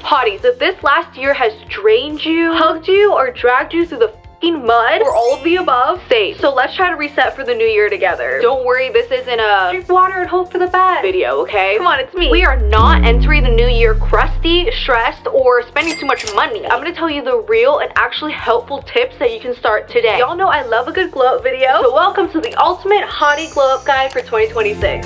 Hotties, if this last year has drained you, hugged you, or dragged you through the mud, or all of the above, same. So let's try to reset for the new year together. Don't worry, this isn't a drink water and hope for the best video, okay? Come on, it's me. We are not entering the new year crusty, stressed, or spending too much money. I'm gonna tell you the real and actually helpful tips that you can start today. Y'all know I love a good glow up video, so welcome to the ultimate hottie glow up guide for 2026.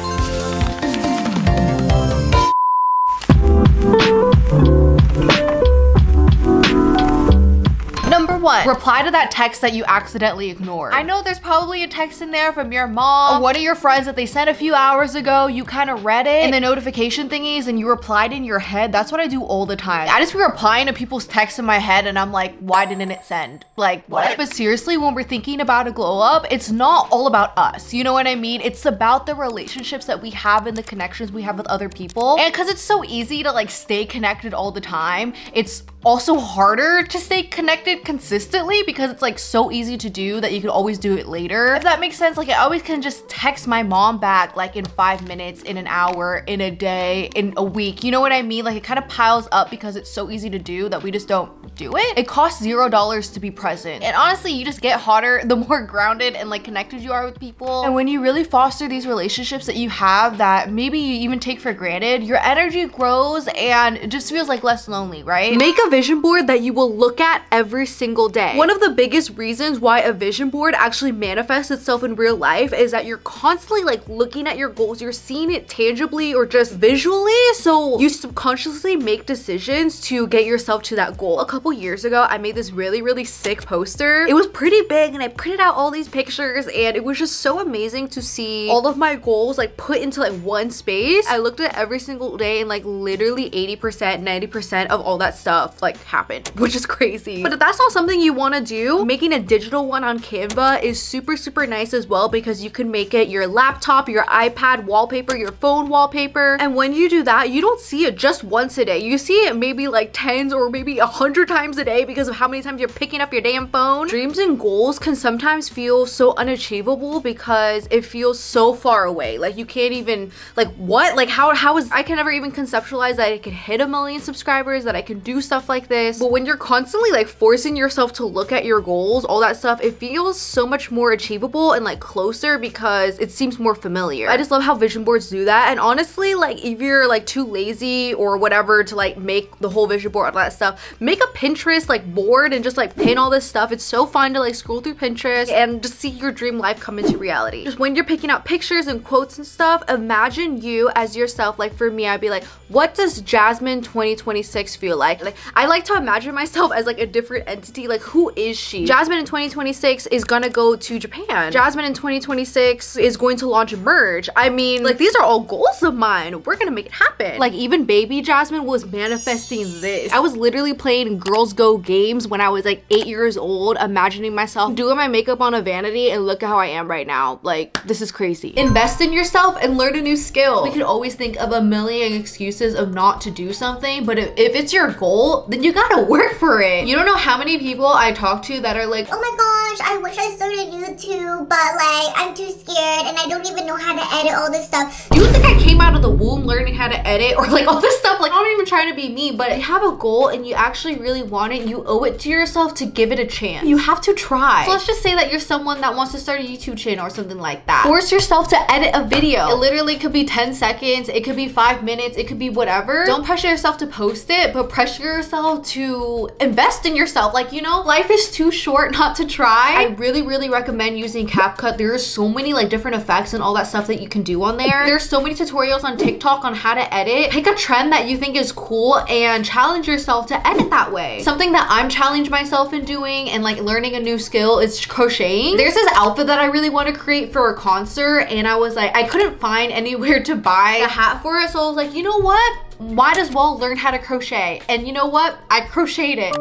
Number 1, reply to that text that you accidentally ignored. I know there's probably a text in there from your mom or one of your friends that they sent a few hours ago. You kind of read it in the notification thingies and you replied in your head. That's what I do all the time. I just be replying to people's texts in my head and I'm like, why didn't it send? Like, what? But seriously, when we're thinking about a glow up, it's not all about us. You know what I mean? It's about the relationships that we have and the connections we have with other people. And because it's so easy to like stay connected all the time, it's also harder to stay connected consistently because it's like so easy to do that you can always do it later. If that makes sense, like I always can just text my mom back like in 5 minutes, in an hour, in a day, in a week. You know what I mean? Like it kind of piles up because it's so easy to do that we just don't do it. It costs $0 to be present. And honestly, you just get hotter the more grounded and like connected you are with people. And when you really foster these relationships that you have that maybe you even take for granted, your energy grows and it just feels like less lonely, right? Make a vision board that you will look at every single day. One of the biggest reasons why a vision board actually manifests itself in real life is that you're constantly like looking at your goals, you're seeing it tangibly or just visually, so you subconsciously make decisions to get yourself to that goal. A couple years ago, I made this really sick poster. It was pretty big and I printed out all these pictures and it was just so amazing to see all of my goals like put into like one space. I looked at it every single day and like literally 80%, 90% of all that stuff like happened, which is crazy. But if that's not something you want to do, making a digital one on Canva is super nice as well because you can make it your laptop, your iPad wallpaper, your phone wallpaper. And when you do that, you don't see it just once a day. You see it maybe like 10s or maybe 100 times a day because of how many times you're picking up your damn phone. Dreams and goals can sometimes feel so unachievable because it feels so far away. Like you can't even, like what? Like how is, I can never even conceptualize that I can hit 1 million subscribers, that I can do stuff like this. But when you're constantly like forcing yourself to look at your goals, all that stuff, it feels so much more achievable and like closer because it seems more familiar. I just love how vision boards do that. And honestly, like if you're like too lazy or whatever to like make the whole vision board, all that stuff, make a Pinterest like board and just like pin all this stuff. It's so fun to like scroll through Pinterest and just see your dream life come into reality. Just when you're picking out pictures and quotes and stuff, imagine you as yourself. Like for me, I'd be like, what does Jasmine 2026 feel like? Like I like to imagine myself as like a different entity. Like who is she? Jasmine in 2026 is gonna go to Japan. Jasmine in 2026 is going to launch Merge. I mean, like these are all goals of mine. We're gonna make it happen. Like even baby Jasmine was manifesting this. I was literally playing Girls Go games when I was like 8 years old, imagining myself doing my makeup on a vanity, and look at how I am right now. Like this is crazy. Invest in yourself and learn a new skill. We can always think of a million excuses of not to do something, but if it's your goal, then you gotta work for it. You don't know how many people I talk to that are like, oh my gosh, I wish I started YouTube, but like I'm too scared and I don't even know how to edit all this stuff. Do you think I came out of the womb learning how to edit or like all this stuff? Like I'm not even trying to be mean, but if you have a goal and you actually really want it, you owe it to yourself to give it a chance. You have to try. So let's just say that you're someone that wants to start a YouTube channel or something like that. Force yourself to edit a video. It literally could be 10 seconds, it could be 5 minutes, it could be whatever. Don't pressure yourself to post it, but pressure yourself to invest in yourself. Like, you know, life is too short not to try. I really recommend using CapCut. There's so many like different effects and all that stuff that you can do on there. There's so many tutorials on TikTok on how to edit. Pick a trend that you think is cool and challenge yourself to edit that way. Something that I'm challenged myself in doing and like learning a new skill is crocheting. There's this outfit that I really want to create for a concert and I was like, I couldn't find anywhere to buy a hat for it, so I was like, you know what? Might as well learn how to crochet. And you know what? I crocheted it.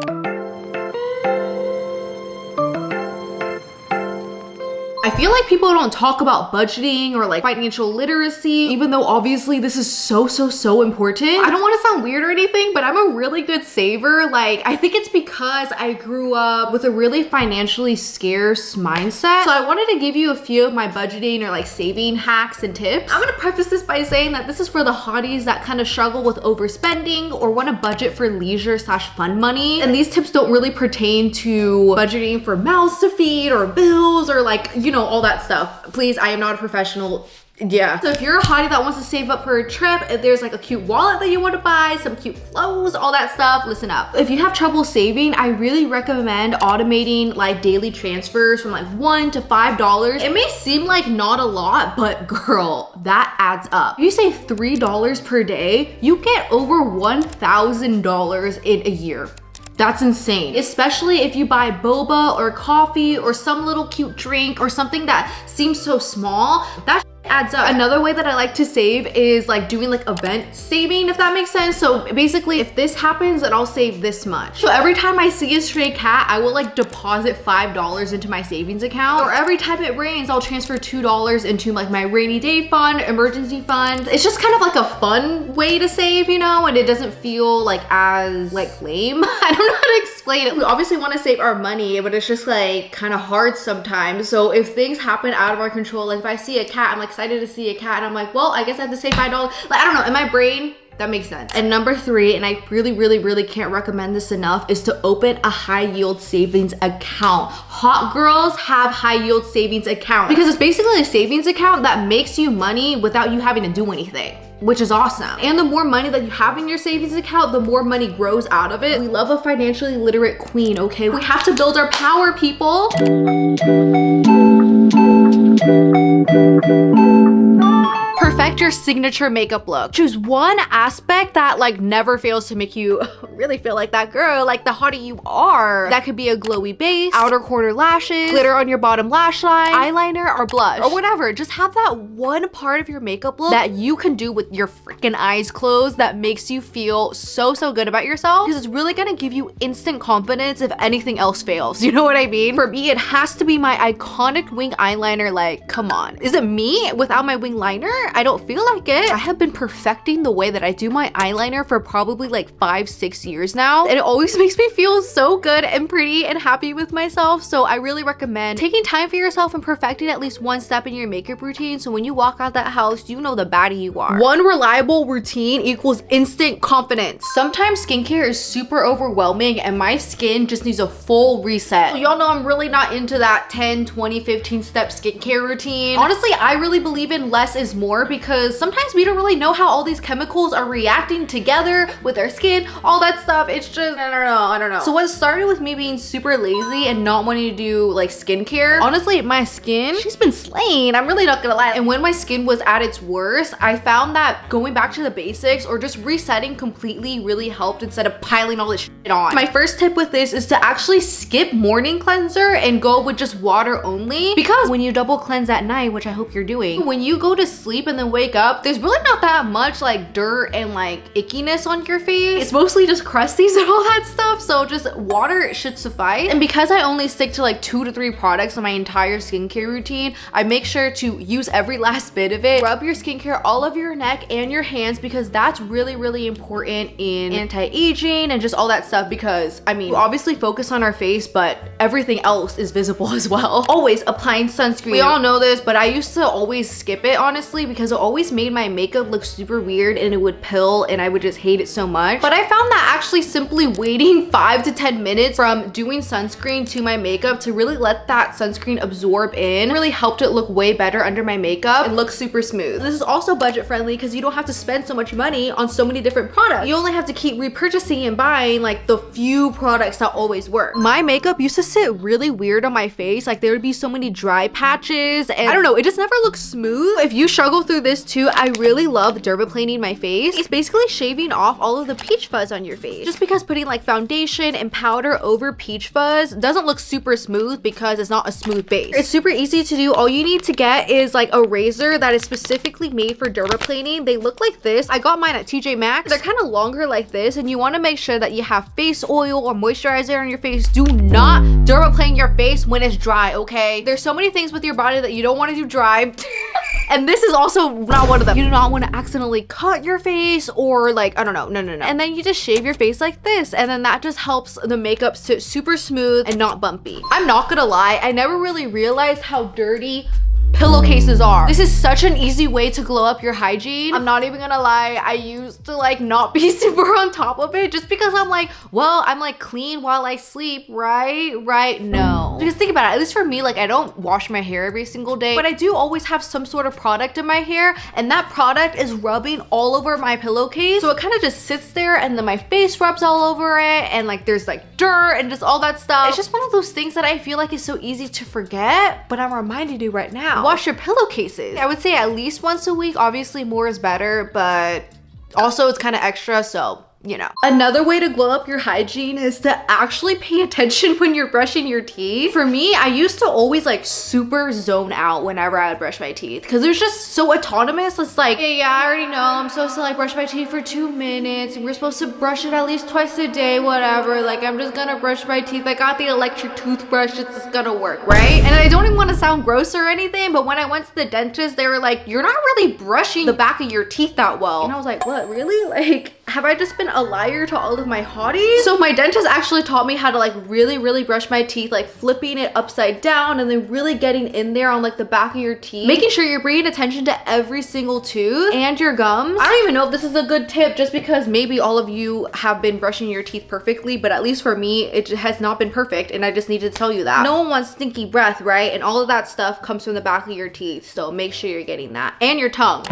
I feel like people don't talk about budgeting or like financial literacy, even though obviously this is so important. I don't want to sound weird or anything, but I'm a really good saver. Like, I think it's because I grew up with a really financially scarce mindset. So I wanted to give you a few of my budgeting or like saving hacks and tips. I'm gonna preface this by saying that this is for the hotties that kind of struggle with overspending or want to budget for leisure/fun money. And these tips don't really pertain to budgeting for mouths to feed or bills or like, you know, all that stuff. Please, I am not a professional. Yeah. So if you're a hottie that wants to save up for a trip, if there's like a cute wallet that you want to buy, some cute clothes, all that stuff, listen up. If you have trouble saving, I really recommend automating like daily transfers from like $1 to $5. It may seem like not a lot, but girl, that adds up. If you save $3 per day, you get over $1,000 in a year. That's insane, especially if you buy boba or coffee or some little cute drink or something that seems so small. That adds up. Another way that I like to save is like doing like event saving, if that makes sense. So basically, if this happens, then I'll save this much. So every time I see a stray cat, I will like deposit $5 into my savings account. Or every time it rains, I'll transfer $2 into like my rainy day fund, emergency fund. It's just kind of like a fun way to save, you know, and it doesn't feel like as like lame. I don't know how to explain it. We obviously want to save our money, but it's just like kind of hard sometimes. So if things happen out of our control, like if I see a cat, I'm like excited to see a cat and I'm like, well, I guess I have to save $5. Like, I don't know, in my brain, that makes sense. And number 3, and I really can't recommend this enough, is to open a high yield savings account. Hot girls have high yield savings account because it's basically a savings account that makes you money without you having to do anything, which is awesome. And the more money that you have in your savings account, the more money grows out of it. We love a financially literate queen, okay? We have to build our power, people. Perfect your signature makeup look. Choose one aspect that like never fails to make you really feel like that girl, like the hottie you are. That could be a glowy base, outer corner lashes, glitter on your bottom lash line, eyeliner, or blush, or whatever. Just have that one part of your makeup look that you can do with your freaking eyes closed that makes you feel so good about yourself, because it's really gonna give you instant confidence if anything else fails. You know what I mean? For me, it has to be my iconic wing eyeliner. Like, come on. Is it me without my wing liner? I don't feel like it. I have been perfecting the way that I do my eyeliner for probably like 5-6 years now, and it always makes me feel so good and pretty and happy with myself. So I really recommend taking time for yourself and perfecting at least one step in your makeup routine, so when you walk out that house, you know the baddie you are. One reliable routine equals instant confidence. Sometimes skincare is super overwhelming and my skin just needs a full reset. So y'all know I'm really not into that 10, 20, 15 step skincare routine. Honestly, I really believe in less is more, because sometimes we don't really know how all these chemicals are reacting together with our skin, all that stuff. It's just, I don't know. So what started with me being super lazy and not wanting to do like skincare, honestly, my skin, she's been slaying. I'm really not gonna lie. And when my skin was at its worst, I found that going back to the basics or just resetting completely really helped instead of piling all this shit on. My first tip with this is to actually skip morning cleanser and go with just water only, because when you double cleanse at night, which I hope you're doing, when you go to sleep and then wake up, there's really not that much like dirt and like ickiness on your face. It's mostly just crusties and all that stuff. So just water should suffice. And because I only stick to like 2 to 3 products in my entire skincare routine, I make sure to use every last bit of it. Rub your skincare all over your neck and your hands, because that's really important in anti-aging and just all that stuff, because I mean, we obviously focus on our face, but everything else is visible as well. Always applying sunscreen. We all know this, but I used to always skip it, honestly, because it always made my makeup look super weird and it would pill and I would just hate it so much. But I found that actually simply waiting 5 to 10 minutes from doing sunscreen to my makeup to really let that sunscreen absorb in really helped it look way better under my makeup and look super smooth. This is also budget friendly because you don't have to spend so much money on so many different products. You only have to keep repurchasing and buying like the few products that always work. My makeup used to sit really weird on my face. Like there would be so many dry patches and I don't know, it just never looks smooth. If you struggle through this too, I really love dermaplaning my face. It's basically shaving off all of the peach fuzz on your face, just because putting like foundation and powder over peach fuzz doesn't look super smooth because it's not a smooth base. It's super easy to do. All you need to get is like a razor that is specifically made for dermaplaning. They look like this. I got mine at TJ Maxx. They're kind of longer like this, and you want to make sure that you have face oil or moisturizer on your face. Do not dermaplane your face when it's dry, okay? There's so many things with your body that you don't want to do dry. And this is also not one of them. You do not want to accidentally cut your face or like, I don't know, no. And then you just shave your face like this, and then that just helps the makeup sit super smooth and not bumpy. I'm not gonna lie, I never really realized how dirty pillowcases are. This is such an easy way to glow up your hygiene. I'm not even gonna lie, I used to like not be super on top of it just because I'm like, well, I'm like clean while I sleep, right? No. Because think about it, at least for me, like I don't wash my hair every single day, but I do always have some sort of product in my hair, and that product is rubbing all over my pillowcase. So it kind of just sits there, and then my face rubs all over it, and like there's like dirt and just all that stuff. It's just one of those things that I feel like is so easy to forget, but I'm reminding you right now. Wash your pillowcases. I would say at least once a week. Obviously more is better, but also it's kind of extra, so you know. Another way to glow up your hygiene is to actually pay attention when you're brushing your teeth. For me, I used to always like super zone out whenever I would brush my teeth because it was just so autonomous. It's like, yeah, I already know I'm supposed to like brush my teeth for 2 minutes and we're supposed to brush it at least twice a day, whatever. Like I'm just gonna brush my teeth. I got the electric toothbrush, it's just gonna work, right? And I don't even want to sound gross or anything, but when I went to the dentist, they were like, you're not really brushing the back of your teeth that well. And I was like, what, really? Like, have I just been a liar to all of my hotties? So my dentist actually taught me how to like really brush my teeth, like flipping it upside down and then really getting in there on like the back of your teeth, making sure you're bringing attention to every single tooth and your gums. I don't even know if this is a good tip just because maybe all of you have been brushing your teeth perfectly, but at least for me, it has not been perfect, and I just need to tell you that. No one wants stinky breath, right? And all of that stuff comes from the back of your teeth, so make sure you're getting that. And your tongue.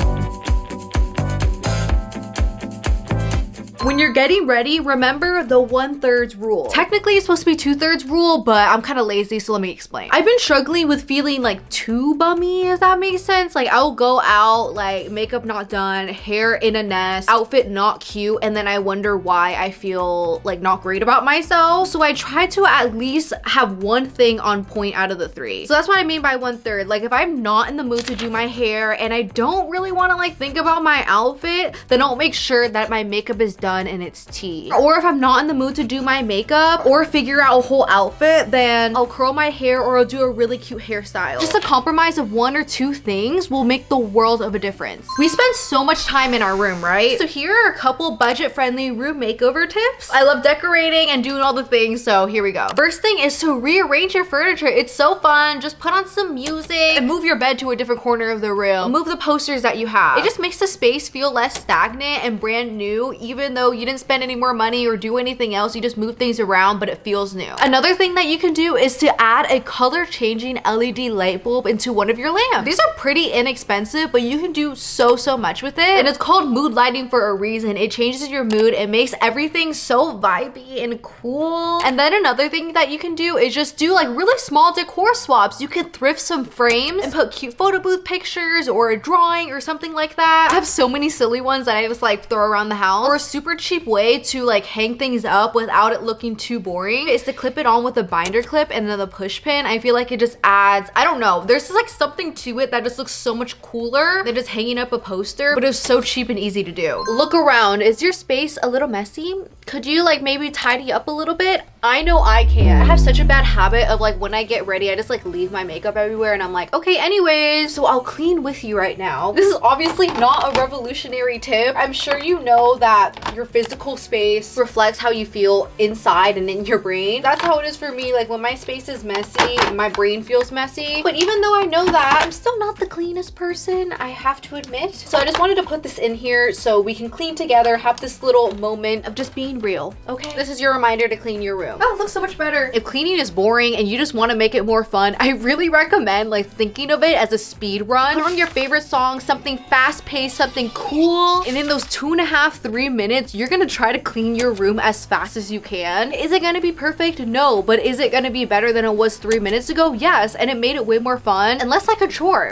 When you're getting ready, remember the 1/3 rule. Technically, it's supposed to be 2/3 rule, but I'm kind of lazy, so let me explain. I've been struggling with feeling like too bummy, if that makes sense. Like I'll go out, like makeup not done, hair in a nest, outfit not cute, and then I wonder why I feel like not great about myself. So I try to at least have one thing on point out of the 3. So that's what I mean by 1/3. Like if I'm not in the mood to do my hair and I don't really want to like think about my outfit, then I'll make sure that my makeup is done and it's tea. Or if I'm not in the mood to do my makeup or figure out a whole outfit, then I'll curl my hair or I'll do a really cute hairstyle. Just a compromise of 1 or 2 things will make the world of a difference. We spend so much time in our room, right? So here are a couple budget-friendly room makeover tips. I love decorating and doing all the things, so here we go. First thing is to rearrange your furniture. It's so fun. Just put on some music and move your bed to a different corner of the room. Move the posters that you have. It just makes the space feel less stagnant and brand new, even though you didn't spend any more money or do anything else. You just move things around, but it feels new. Another thing that you can do is to add a color changing LED light bulb into one of your lamps. These are pretty inexpensive, but you can do so much with it. And it's called mood lighting for a reason. It changes your mood. It makes everything so vibey and cool. And then another thing that you can do is just do like really small decor swaps. You can thrift some frames and put cute photo booth pictures or a drawing or something like that. I have so many silly ones that I just like throw around the house. Or a super cheap way to like hang things up without it looking too boring is to clip it on with a binder clip and then the push pin. I feel like it just adds, I don't know, there's just like something to it that just looks so much cooler than just hanging up a poster, but it was so cheap and easy to do. Look around. Is your space a little messy? Could you like maybe tidy up a little bit? I know I can. I have such a bad habit of like when I get ready, I just like leave my makeup everywhere and I'm like, okay, anyways, so I'll clean with you right now. This is obviously not a revolutionary tip. I'm sure you know that your physical space reflects how you feel inside and in your brain. That's how it is for me. Like when my space is messy, my brain feels messy. But even though I know that, I'm still not the cleanest person, I have to admit. So I just wanted to put this in here so we can clean together, have this little moment of just being real, okay? This is your reminder to clean your room. Oh, it looks so much better. If cleaning is boring and you just want to make it more fun, I really recommend like thinking of it as a speed run. Put on your favorite song, something fast paced, something cool. And in those 2.5-3 minutes, you're gonna try to clean your room as fast as you can. Is it gonna be perfect? No, but is it gonna be better than it was 3 minutes ago? Yes, and it made it way more fun and less like a chore.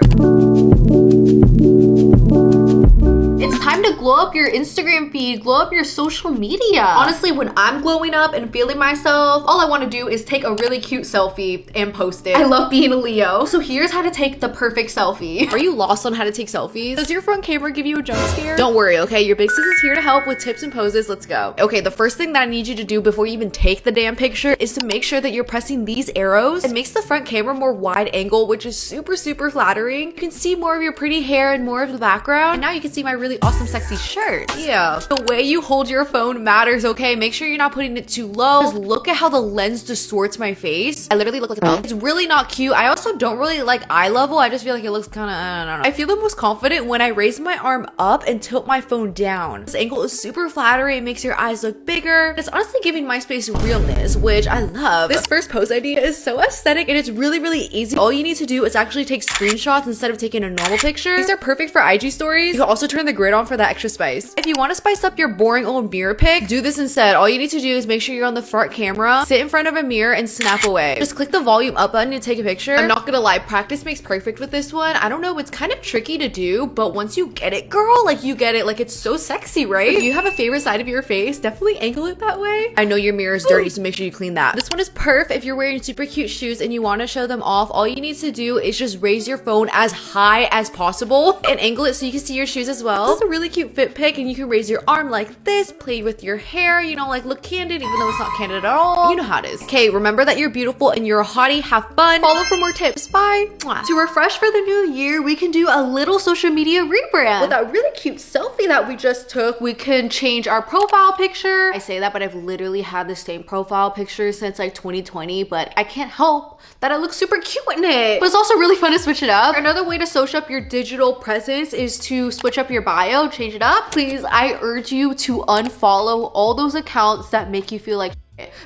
It's time to glow up your Instagram feed, glow up your social media. Honestly, when I'm glowing up and feeling myself, all I want to do is take a really cute selfie and post it. I love being a Leo. So here's how to take the perfect selfie. Are you lost on how to take selfies? Does your front camera give you a jump scare? Don't worry, okay? Your big sis is here to help with tips and poses. Let's go. Okay, the first thing that I need you to do before you even take the damn picture is to make sure that you're pressing these arrows. It makes the front camera more wide angle, which is super flattering. You can see more of your pretty hair and more of the background. And now you can see my really awesome sexy shirt. Yeah. The way you hold your phone matters, okay? Make sure you're not putting it too low. Just look at how the lens distorts my face. I literally look like a thumb. It's really not cute. I also don't really like eye level. I just feel like it looks kind of, I don't know. I feel the most confident when I raise my arm up and tilt my phone down. This angle is super flattering. It makes your eyes look bigger. It's honestly giving my space realness, which I love. This first pose idea is so aesthetic and it's really easy. All you need to do is actually take screenshots instead of taking a normal picture. These are perfect for IG stories. You can also turn the grid on for that extra spice. If you want to spice up your boring old mirror pic, do this instead. All you need to do is make sure you're on the front camera, sit in front of a mirror and snap away. Just click the volume up button to take a picture. I'm not gonna lie, practice makes perfect with this one. I don't know, it's kind of tricky to do, but once you get it, girl, like you get it, like it's so sexy, right? If you have a favorite side of your face, definitely angle it that way. I know your mirror is dirty, so make sure you clean that. This one is perf if you're wearing super cute shoes and you want to show them off. All you need to do is just raise your phone as high as possible and angle it so you can see your shoes as well. This is a really cute fit pic and you can raise your arm like this, play with your hair, you know, like look candid even though it's not candid at all. You know how it is. Okay, remember that you're beautiful and you're a hottie. Have fun. Follow for more tips. Bye. Mwah. To refresh for the new year, we can do a little social media rebrand. With that really cute selfie that we just took, we can change our profile picture. I say that, but I've literally had the same profile picture since like 2020, but I can't help that I look super cute in it. But it's also really fun to switch it up. Another way to social up your digital presence is to switch up your bio, change it up. Please, I urge you to unfollow all those accounts that make you feel like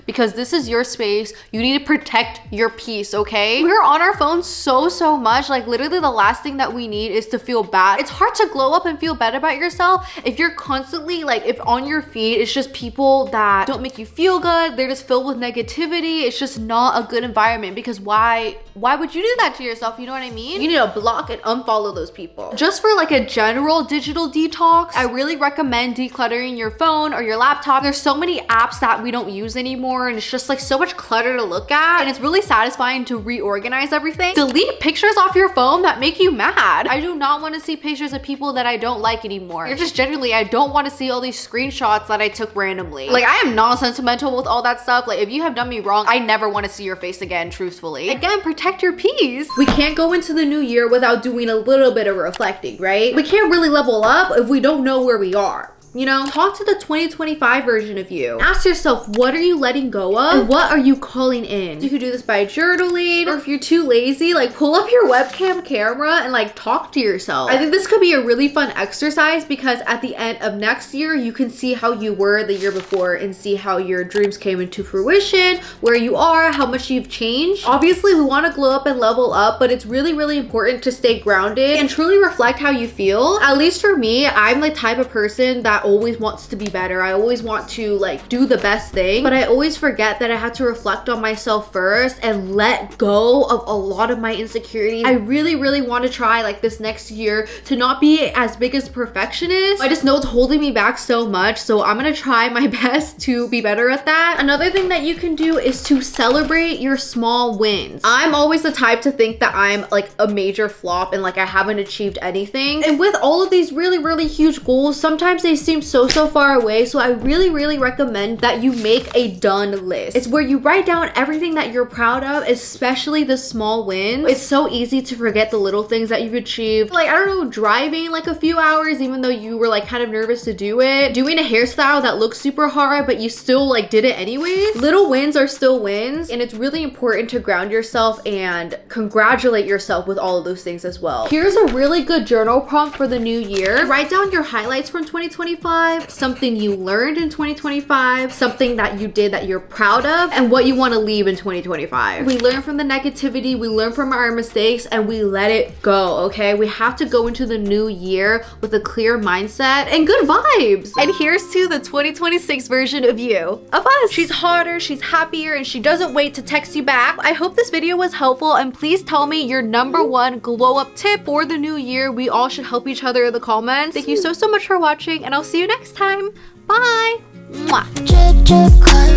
because this is your space. You need to protect your peace, okay? We're on our phones so much. Like literally the last thing that we need is to feel bad. It's hard to glow up and feel better about yourself if you're constantly like, if on your feed it's just people that don't make you feel good, they're just filled with negativity. It's just not a good environment because why would you do that to yourself? You know what I mean? You need to block and unfollow those people. Just for like a general digital detox, I really recommend decluttering your phone or your laptop. There's so many apps that we don't use anymore and it's just like so much clutter to look at and it's really satisfying to reorganize everything. Delete pictures off your phone that make you mad. I do not want to see pictures of people that I don't like anymore. You're just generally, I don't want to see all these screenshots that I took randomly. Like I am not sentimental with all that stuff. Like if you have done me wrong, I never want to see your face again, truthfully. Again, protect your peace. We can't go into the new year without doing a little bit of reflecting, right? We can't really level up if we don't know where we are. You know, talk to the 2025 version of you. Ask yourself, what are you letting go of? And what are you calling in? You could do this by journaling, or if you're too lazy, like pull up your webcam camera and like talk to yourself. I think this could be a really fun exercise because at the end of next year, you can see how you were the year before and see how your dreams came into fruition, where you are, how much you've changed. Obviously, we want to glow up and level up, but it's really important to stay grounded and truly reflect how you feel. At least for me, I'm the type of person that always wants to be better. I always want to like do the best thing, but I always forget that I had to reflect on myself first and let go of a lot of my insecurities. I really want to try like this next year to not be as big as perfectionist. I just know it's holding me back so much, so I'm gonna try my best to be better at that. Another thing that you can do is to celebrate your small wins. I'm always the type to think that I'm like a major flop and like I haven't achieved anything, and with all of these really huge goals, sometimes they seem so far away. So I really recommend that you make a done list. It's where you write down everything that you're proud of, especially the small wins. It's so easy to forget the little things that you've achieved. Like, I don't know, driving like a few hours even though you were like kind of nervous to do it. Doing a hairstyle that looks super hard but you still like did it anyways. Little wins are still wins, and it's really important to ground yourself and congratulate yourself with all of those things as well. Here's a really good journal prompt for the new year. Write down your highlights from 2025 2025, something you learned in 2025, something that you did that you're proud of, and what you want to leave in 2025. We learn from the negativity, we learn from our mistakes, and we let it go, okay? We have to go into the new year with a clear mindset and good vibes. And here's to the 2026 version of you, of us. She's hotter, she's happier, and she doesn't wait to text you back. I hope this video was helpful, and please tell me your #1 glow up tip for the new year. We all should help each other in the comments. Thank you so much for watching, and I'll see you next time. Bye. Mwah.